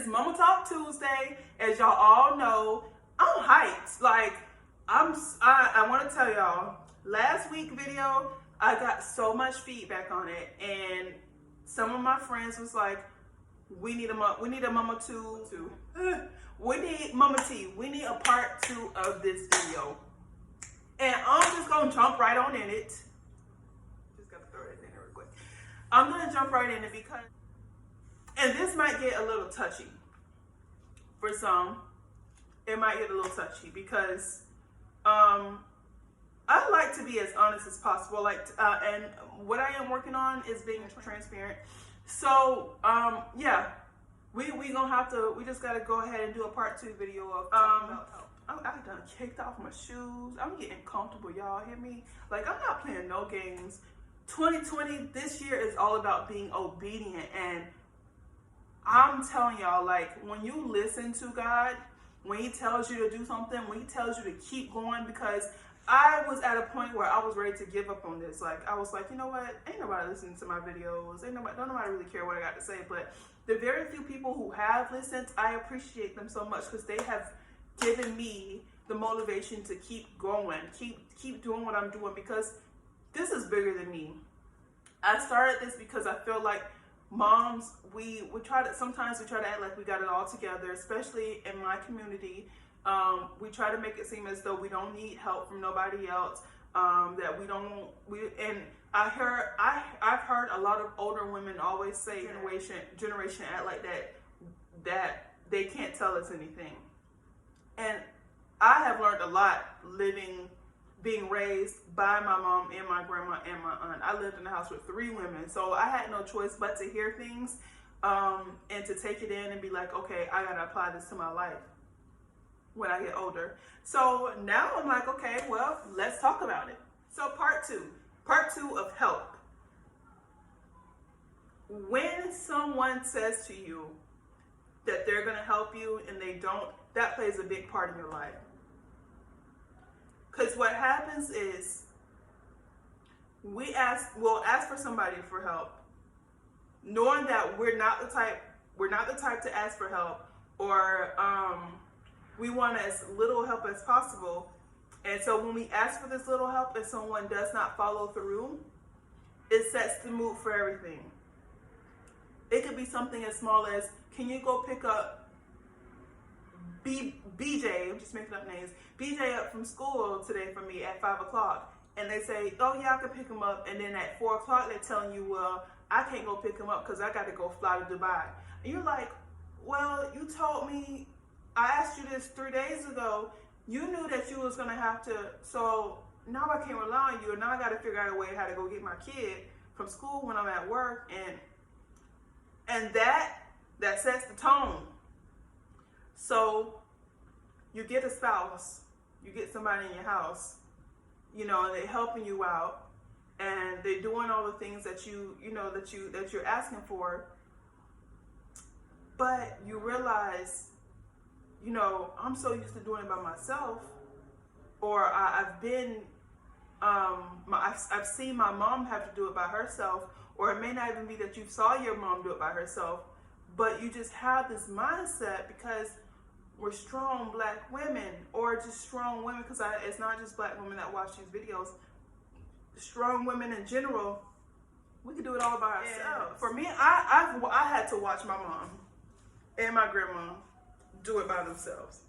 is Mama Talk Tuesday. As y'all all know, I'm hyped. Like, I want to tell y'all, last week video, I got so much feedback on it, and some of my friends was like, we need a Mama Two. We need Mama T. We need a part 2 of this video. And I'm just gonna jump right on in it. Just gotta throw it in there real quick. I'm gonna jump right in it because, and this might get a little touchy for some. It might get a little touchy because I like to be as honest as possible. And what I am working on is being transparent. So yeah, we just gotta go ahead and do a part 2 video of I done kicked off my shoes. I'm getting comfortable, y'all hear me? Like, I'm not playing no games. 2020, this year is all about being obedient, and I'm telling y'all, like, when you listen to God, when he tells you to do something, when he tells you to keep going, because I was at a point where I was ready to give up on this. Like, I was like, you know what? Ain't nobody listening to my videos. Don't nobody really care what I got to say. But the very few people who have listened, I appreciate them so much because they have given me the motivation to keep going, keep doing what I'm doing, because this is bigger than me. I started this because I feel like moms, sometimes we try to act like we got it all together, especially in my community. We try to make it seem as though we don't need help from nobody else. That I've heard a lot of older women always say generation act like that they can't tell us anything. And I have learned a lot being raised by my mom and my grandma and my aunt. I lived in a house with 3 women, so I had no choice but to hear things and to take it in and be like, okay, I gotta apply this to my life when I get older. So now I'm like, okay, well, let's talk about it. So part two of help. When someone says to you that they're gonna help you and they don't, that plays a big part in your life. Because what happens is we'll ask for somebody for help, knowing that we're not the type to ask for help, or we want as little help as possible. And so when we ask for this little help and someone does not follow through, it sets the mood for everything. It could be something as small as, can you go pick up BJ, I'm just making up names, BJ up from school today for me at 5 o'clock. And they say, oh yeah, I can pick him up. And then at 4 o'clock, they're telling you, well, I can't go pick him up because I got to go fly to Dubai. And you're like, well, you told me, I asked you this 3 days ago. You knew that you was going to have to, so now I can't rely on you. And now I got to figure out a way how to go get my kid from school when I'm at work. And that sets the tone. So you get a spouse, you get somebody in your house, you know, and they're helping you out, and they're doing all the things that you're asking for. But you realize, you know, I'm so used to doing it by myself, or I've seen my mom have to do it by herself, or it may not even be that you saw your mom do it by herself, but you just have this mindset because we're strong Black women, or just strong women, because it's not just Black women that watch these videos. Strong women in general, we can do it all by ourselves. For me, I had to watch my mom and my grandma do it by themselves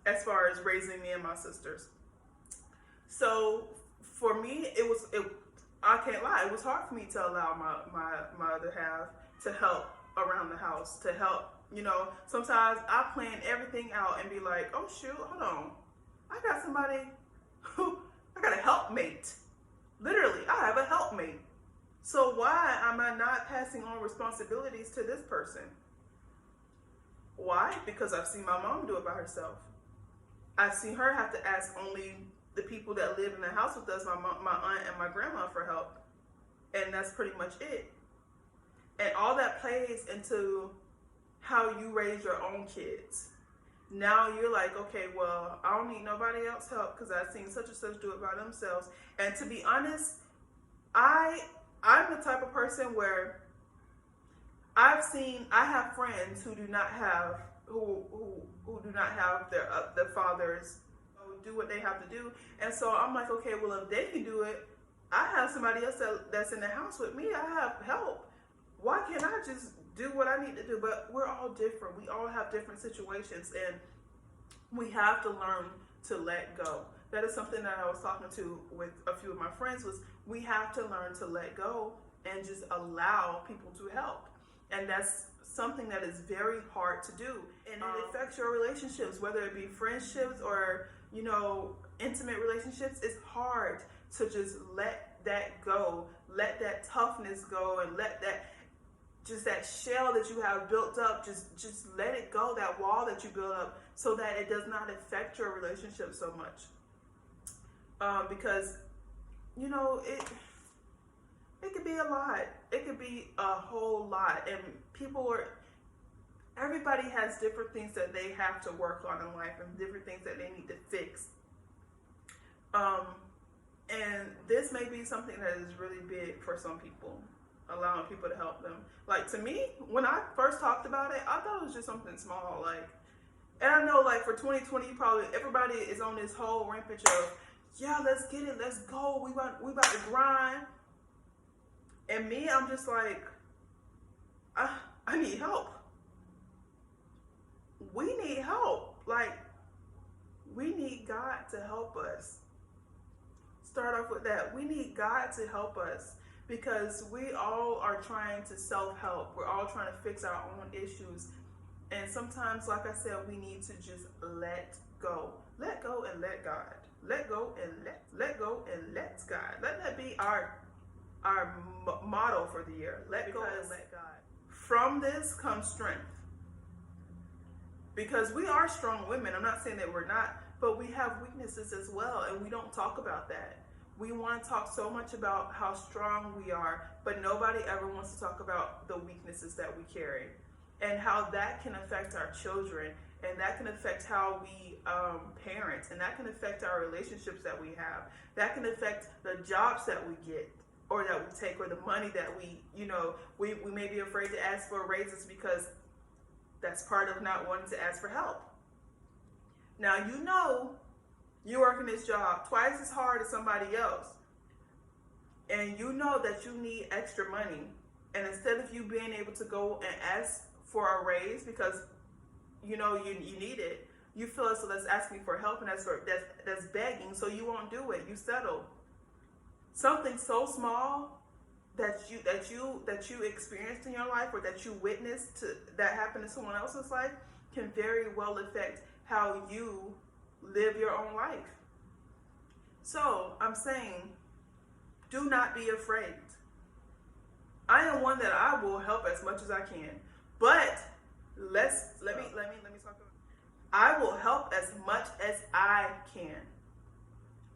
as far as raising me and my sisters. So for me, I can't lie, it was hard for me to allow my other half to help around the house, to help. You know, sometimes I plan everything out and be like, oh shoot, hold on, I got a helpmate. Literally, I have a helpmate. So why am I not passing on responsibilities to this person? Why? Because I've seen my mom do it by herself. I've seen her have to ask only the people that live in the house with us, my aunt and my grandma, for help. And that's pretty much it. And all that plays into how you raise your own kids. Now you're like, okay, well, I don't need nobody else help because I've seen such and such do it by themselves. And to be honest, I'm the type of person where I have friends who do not have who do not have their fathers do what they have to do, and so I'm like, okay, well, if they can do it, I have somebody else that's in the house with me. I have help. Why can't I just do what I need to do? But we're all different. We all have different situations, and we have to learn to let go. That is something that I was talking to with a few of my friends, was we have to learn to let go and just allow people to help. And that's something that is very hard to do. And it affects your relationships, whether it be friendships or, you know, intimate relationships. It's hard to just let that go, let that toughness go, and let that, just that shell that you have built up, just let it go, that wall that you built up, so that it does not affect your relationship so much. Because, you know, it could be a lot. It could be a whole lot. And everybody has different things that they have to work on in life and different things that they need to fix. And this may be something that is really big for some people, allowing people to help them. Like, to me, when I first talked about it, I thought it was just something small. Like, and I know, like, for 2020, probably everybody is on this whole rampage of, yeah, let's get it, let's go, we about to grind. And me, I'm just like, I need help. We need help. Like, we need God to help us. Start off with that. We need God to help us, because we all are trying to self-help. We're all trying to fix our own issues. And sometimes, like I said, we need to just let go. Let go and let God. Let go and let go and let God. Let that be our motto for the year. Let go and let God. From this comes strength. Because we are strong women. I'm not saying that we're not, but we have weaknesses as well, and we don't talk about that. We want to talk so much about how strong we are, but nobody ever wants to talk about the weaknesses that we carry and how that can affect our children, and that can affect how we parent, and that can affect our relationships that we have. That can affect the jobs that we get or that we take, or the money that we may be afraid to ask for raises, because that's part of not wanting to ask for help. Now, you know, you're working this job twice as hard as somebody else, and you know that you need extra money, and instead of you being able to go and ask for a raise because you know you need it, you feel as though that's asking for help, and that's begging, so you won't do it. You settle. Something so small that you experienced in your life, or that you witnessed that happened in someone else's life, can very well affect how you live your own life. So I'm saying, do not be afraid. I am one that I will help as much as I can, but let me talk about. I will help as much as I can.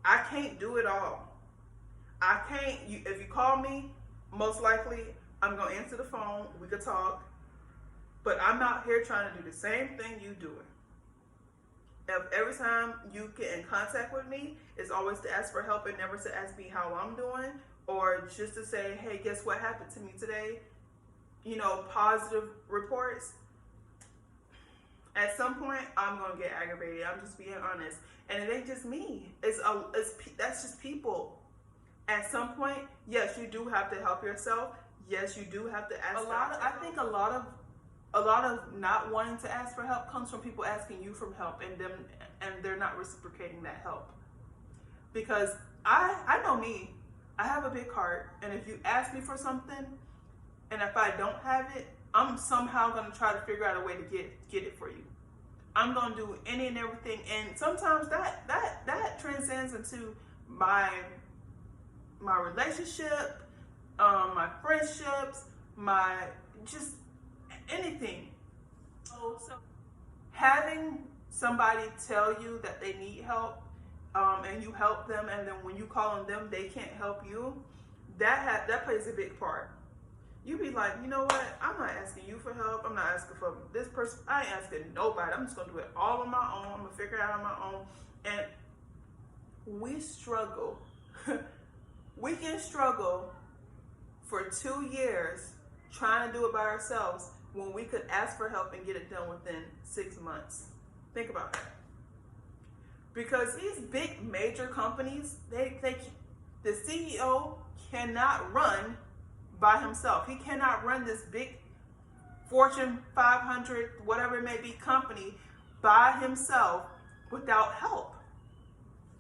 I can't do it all. I can't. If you call me, most likely I'm gonna answer the phone. We could talk, but I'm out here trying to do the same thing you doing. If every time you get in contact with me, it's always to ask for help and never to ask me how I'm doing, or just to say, hey, guess what happened to me today? You know, positive reports. At some point, I'm gonna get aggravated. I'm just being honest, and it ain't just me. That's just people. At some point, yes, you do have to help yourself. Yes, you do have to ask. I think a lot of not wanting to ask for help comes from people asking you for help, and they're not reciprocating that help. Because I know me, I have a big heart, and if you ask me for something, and if I don't have it, I'm somehow gonna try to figure out a way to get it for you. I'm gonna do any and everything, and sometimes that transcends into my relationship, my friendships, my just anything. So having somebody tell you that they need help, and you help them, and then when you call on them, they can't help you, that plays a big part. You be like, you know what? I'm not asking you for help. I'm not asking for this person. I ain't asking nobody. I'm just gonna do it all on my own. I'm gonna figure it out on my own. And we struggle. We can struggle for 2 years trying to do it by ourselves when we could ask for help and get it done within 6 months. Think about that. Because these big major companies, the CEO cannot run by himself. He cannot run this big Fortune 500, whatever it may be, company by himself without help.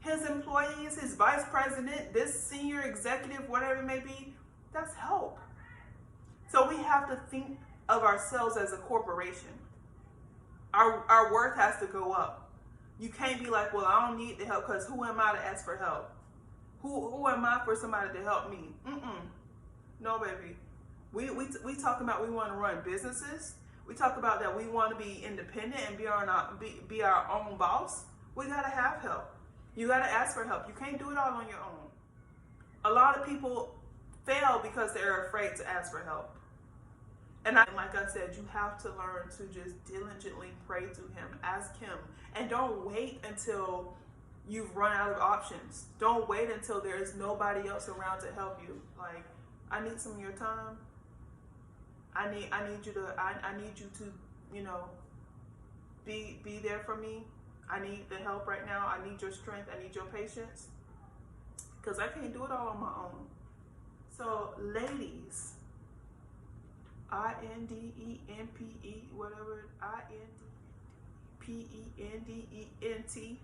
His employees, his vice president, this senior executive, whatever it may be, that's help. So we have to think of ourselves as a corporation. Our worth has to go up. You can't be like, well, I don't need the help because who am I to ask for help? Who am I for somebody to help me? No, baby. We talk about we want to run businesses. We talk about that we want to be independent and be our own boss. We got to have help. You got to ask for help. You can't do it all on your own. A lot of people fail because they're afraid to ask for help. And like I said, you have to learn to just diligently pray to him, ask him, and don't wait until you've run out of options. Don't wait until there's nobody else around to help you. Like, I need some of your time. I need you to, you know, be there for me. I need the help right now. I need your strength. I need your patience. Because I can't do it all on my own. So, ladies, INDEMPE, whatever, INDEPENDENT.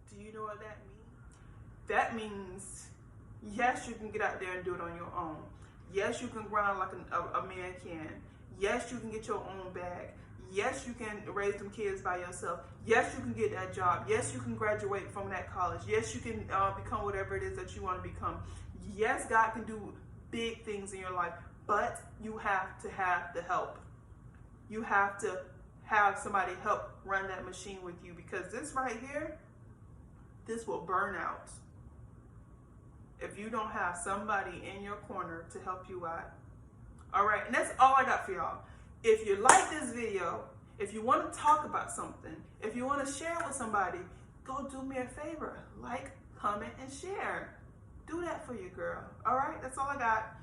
Do you know what that means? That means, yes, you can get out there and do it on your own. Yes, you can grind like a man can. Yes, you can get your own bag. Yes, you can raise them kids by yourself. Yes, you can get that job. Yes, you can graduate from that college. Yes, you can become whatever it is that you want to become. Yes, God can do big things in your life, but you have to have the help. You have to have somebody help run that machine with you, because this right here, this will burn out if you don't have somebody in your corner to help you out. All right, and that's all I got for y'all. If you like this video, if you want to talk about something, if you want to share with somebody, go do me a favor. Like, comment, and share. Do that for your girl. All right, that's all I got.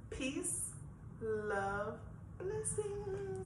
Peace, love, blessings.